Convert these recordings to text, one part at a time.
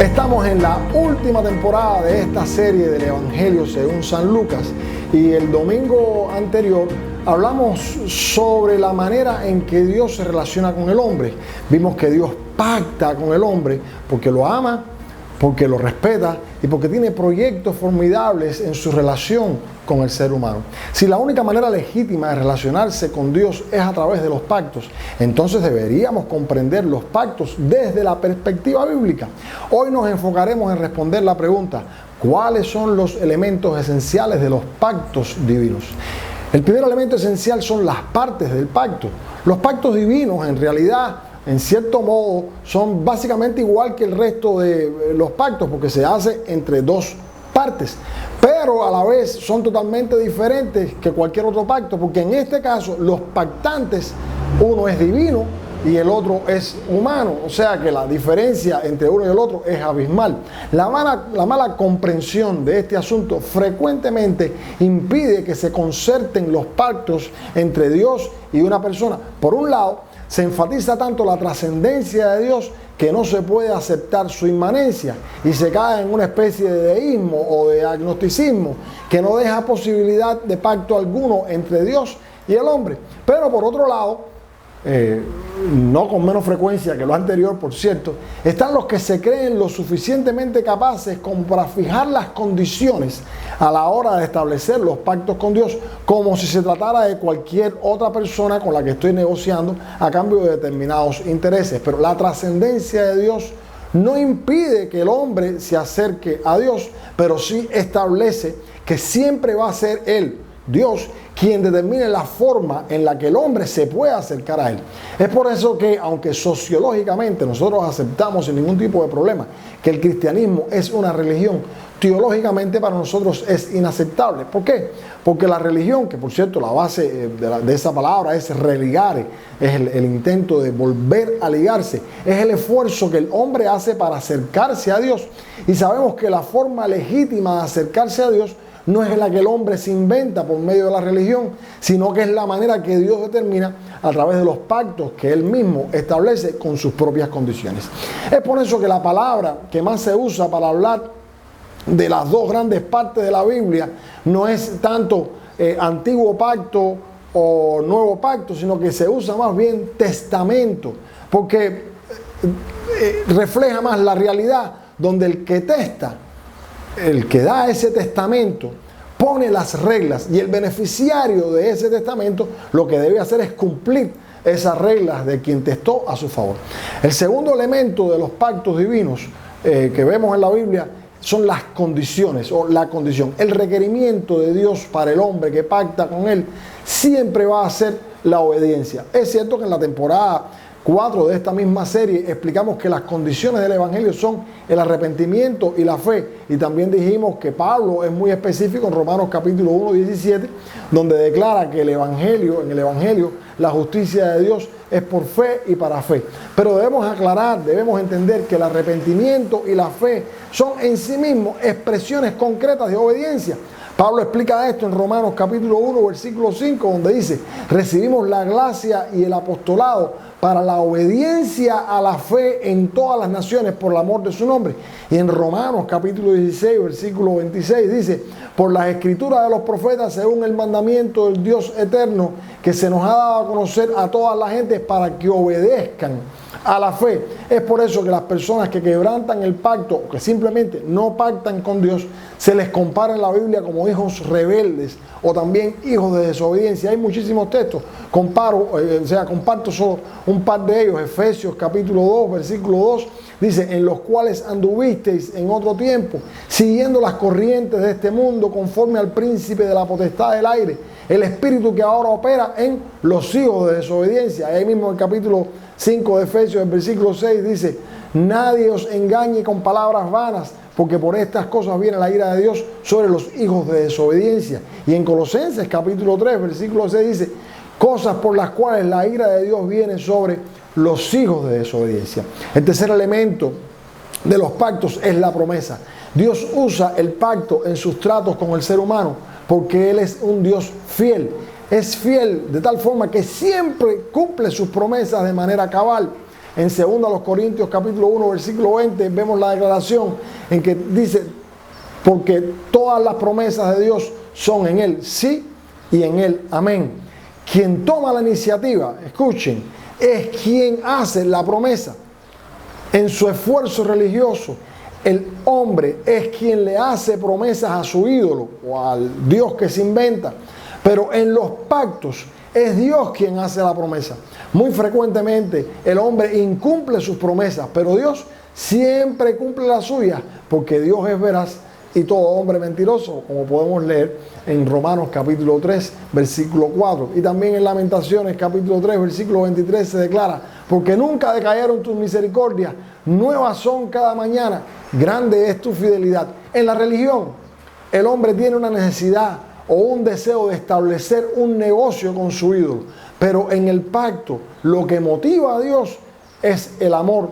Estamos en la última temporada de esta serie del Evangelio según San Lucas y el domingo anterior hablamos sobre la manera en que Dios se relaciona con el hombre. Vimos que Dios pacta con el hombre porque lo ama, porque lo respeta y porque tiene proyectos formidables en su relación con el ser humano. Si la única manera legítima de relacionarse con Dios es a través de los pactos, entonces deberíamos comprender los pactos desde la perspectiva bíblica. Hoy nos enfocaremos en responder la pregunta: ¿cuáles son los elementos esenciales de los pactos divinos? El primer elemento esencial son las partes del pacto. Los pactos divinos, en realidad, en cierto modo, son básicamente igual que el resto de los pactos, porque se hace entre dos partes, pero a la vez son totalmente diferentes que cualquier otro pacto, porque en este caso los pactantes, uno es divino y el otro es humano, o sea que la diferencia entre uno y el otro es abismal. La mala comprensión de este asunto frecuentemente impide que se concerten los pactos entre Dios y una persona. Por un lado, se enfatiza tanto la trascendencia de Dios que no se puede aceptar su inmanencia y se cae en una especie de deísmo o de agnosticismo que no deja posibilidad de pacto alguno entre Dios y el hombre. Pero por otro lado, no con menos frecuencia que lo anterior, por cierto, están los que se creen lo suficientemente capaces como para fijar las condiciones a la hora de establecer los pactos con Dios, como si se tratara de cualquier otra persona con la que estoy negociando a cambio de determinados intereses. Pero la trascendencia de Dios no impide que el hombre se acerque a Dios, pero sí establece que siempre va a ser Él, Dios, quien determine la forma en la que el hombre se puede acercar a Él. Es por eso que, aunque sociológicamente nosotros aceptamos sin ningún tipo de problema que el cristianismo es una religión, teológicamente para nosotros es inaceptable. ¿Por qué? Porque la religión, que por cierto la base de esa palabra es religare, es el intento de volver a ligarse, es el esfuerzo que el hombre hace para acercarse a Dios. Y sabemos que la forma legítima de acercarse a Dios no es la que el hombre se inventa por medio de la religión, sino que es la manera que Dios determina a través de los pactos que Él mismo establece con sus propias condiciones. Es por eso que la palabra que más se usa para hablar de las dos grandes partes de la Biblia no es tanto antiguo pacto o nuevo pacto, sino que se usa más bien testamento, porque refleja más la realidad, donde el que testa, el que da ese testamento, pone las reglas y el beneficiario de ese testamento lo que debe hacer es cumplir esas reglas de quien testó a su favor. El segundo elemento de los pactos divinos que vemos en la Biblia son las condiciones o la condición. El requerimiento de Dios para el hombre que pacta con Él siempre va a ser la obediencia. Es cierto que en la temporada 4 de esta misma serie explicamos que las condiciones del Evangelio son el arrepentimiento y la fe, y también dijimos que Pablo es muy específico en Romanos capítulo 1, 17, donde declara que en el Evangelio la justicia de Dios es por fe y para fe. Pero debemos aclarar, debemos entender que el arrepentimiento y la fe son en sí mismos expresiones concretas de obediencia. Pablo explica esto en Romanos capítulo 1, versículo 5, donde dice: recibimos la gracia y el apostolado para la obediencia a la fe en todas las naciones por el amor de su nombre. Y en Romanos capítulo 16, versículo 26 dice: por las escrituras de los profetas, según el mandamiento del Dios eterno, que se nos ha dado a conocer a todas las gentes para que obedezcan a la fe. Es por eso que las personas que quebrantan el pacto o que simplemente no pactan con Dios, se les compara en la Biblia como hijos rebeldes o también hijos de desobediencia. Hay muchísimos textos, comparto solo un par de ellos. Efesios capítulo 2, versículo 2 dice: en los cuales anduvisteis en otro tiempo, siguiendo las corrientes de este mundo, conforme al príncipe de la potestad del aire, el espíritu que ahora opera en los hijos de desobediencia. Ahí mismo en el capítulo 5 de Efesios, el versículo 6 dice: nadie os engañe con palabras vanas, porque por estas cosas viene la ira de Dios sobre los hijos de desobediencia. Y en Colosenses capítulo 3, versículo 6 dice: cosas por las cuales la ira de Dios viene sobre los hijos de desobediencia. El tercer elemento de los pactos es la promesa. Dios usa el pacto en sus tratos con el ser humano porque Él es un Dios fiel. Es fiel de tal forma que siempre cumple sus promesas de manera cabal. En 2 Corintios capítulo 1 versículo 20 vemos la declaración en que dice: porque todas las promesas de Dios son en Él, sí, y en Él, amén. Quien toma la iniciativa, escuchen, es quien hace la promesa. En su esfuerzo religioso, el hombre es quien le hace promesas a su ídolo o al Dios que se inventa. Pero en los pactos es Dios quien hace la promesa. Muy frecuentemente el hombre incumple sus promesas, pero Dios siempre cumple las suyas, porque Dios es veraz y todo hombre mentiroso, como podemos leer en Romanos capítulo 3, versículo 4. Y también en Lamentaciones capítulo 3, versículo 23 se declara: porque nunca decayeron tus misericordias, nuevas son cada mañana, grande es tu fidelidad. En la religión, el hombre tiene una necesidad o un deseo de establecer un negocio con su ídolo. Pero en el pacto, lo que motiva a Dios es el amor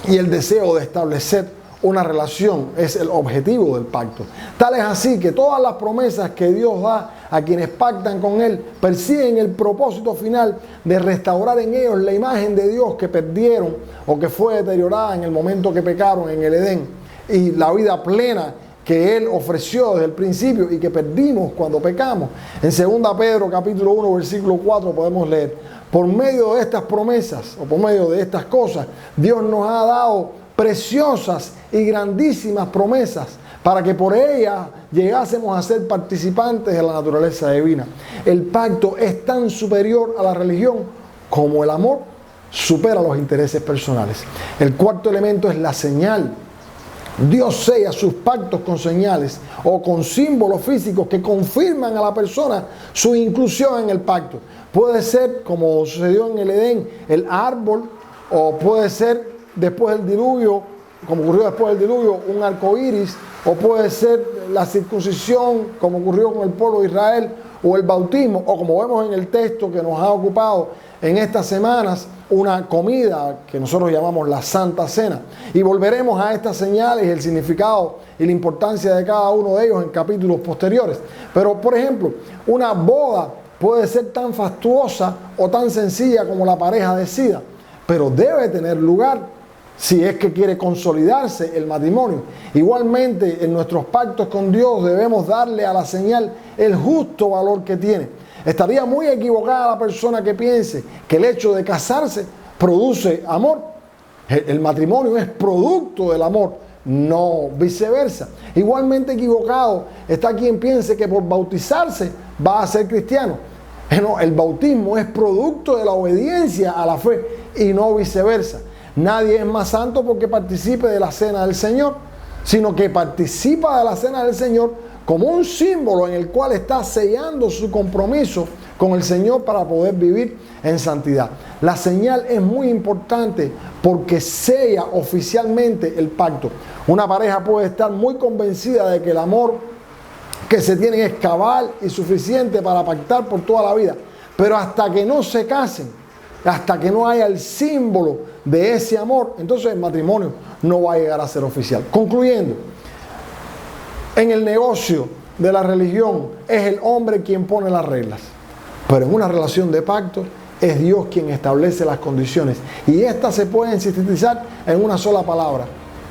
y el deseo de establecer una relación, es el objetivo del pacto. Tal es así que todas las promesas que Dios da a quienes pactan con Él persiguen el propósito final de restaurar en ellos la imagen de Dios que perdieron o que fue deteriorada en el momento que pecaron en el Edén, y la vida plena que Él ofreció desde el principio y que perdimos cuando pecamos. En 2 Pedro capítulo 1 versículo 4 podemos leer: por medio de estas promesas o por medio de estas cosas, Dios nos ha dado preciosas y grandísimas promesas para que por ellas llegásemos a ser participantes de la naturaleza divina. El pacto es tan superior a la religión como el amor supera los intereses personales. El cuarto elemento es la señal. Dios sella sus pactos con señales o con símbolos físicos que confirman a la persona su inclusión en el pacto. Puede ser, como sucedió en el Edén, el árbol, o puede ser después del diluvio, como ocurrió después del diluvio, un arco iris, o puede ser la circuncisión, como ocurrió con el pueblo de Israel, o el bautismo, o como vemos en el texto que nos ha ocupado en estas semanas, una comida que nosotros llamamos la Santa Cena. Y volveremos a estas señales, el significado y la importancia de cada uno de ellos en capítulos posteriores. Pero, por ejemplo, una boda puede ser tan fastuosa o tan sencilla como la pareja decida, pero debe tener lugar si es que quiere consolidarse el matrimonio. Igualmente, en nuestros pactos con Dios debemos darle a la señal el justo valor que tiene. Estaría muy equivocada la persona que piense que el hecho de casarse produce amor. El matrimonio es producto del amor, no viceversa. Igualmente equivocado está quien piense que por bautizarse va a ser cristiano. No, el bautismo es producto de la obediencia a la fe y no viceversa. Nadie es más santo porque participe de la cena del Señor, sino que participa de la cena del Señor como un símbolo en el cual está sellando su compromiso con el Señor para poder vivir en santidad. La señal es muy importante porque sella oficialmente el pacto. Una pareja puede estar muy convencida de que el amor que se tienen es cabal y suficiente para pactar por toda la vida, pero hasta que no se casen, hasta que no haya el símbolo de ese amor, entonces el matrimonio no va a llegar a ser oficial. Concluyendo, en el negocio de la religión es el hombre quien pone las reglas, pero en una relación de pacto es Dios quien establece las condiciones, y estas se pueden sintetizar en una sola palabra: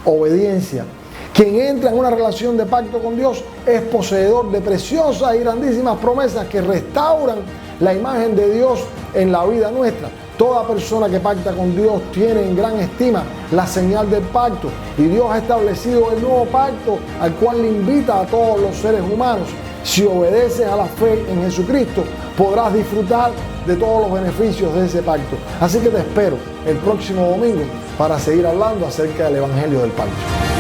obediencia. Quien entra en una relación de pacto con Dios es poseedor de preciosas y grandísimas promesas que restauran la imagen de Dios en la vida nuestra. Toda persona que pacta con Dios tiene en gran estima la señal del pacto, y Dios ha establecido el nuevo pacto al cual le invita a todos los seres humanos. Si obedeces a la fe en Jesucristo, podrás disfrutar de todos los beneficios de ese pacto. Así que te espero el próximo domingo para seguir hablando acerca del Evangelio del Pacto.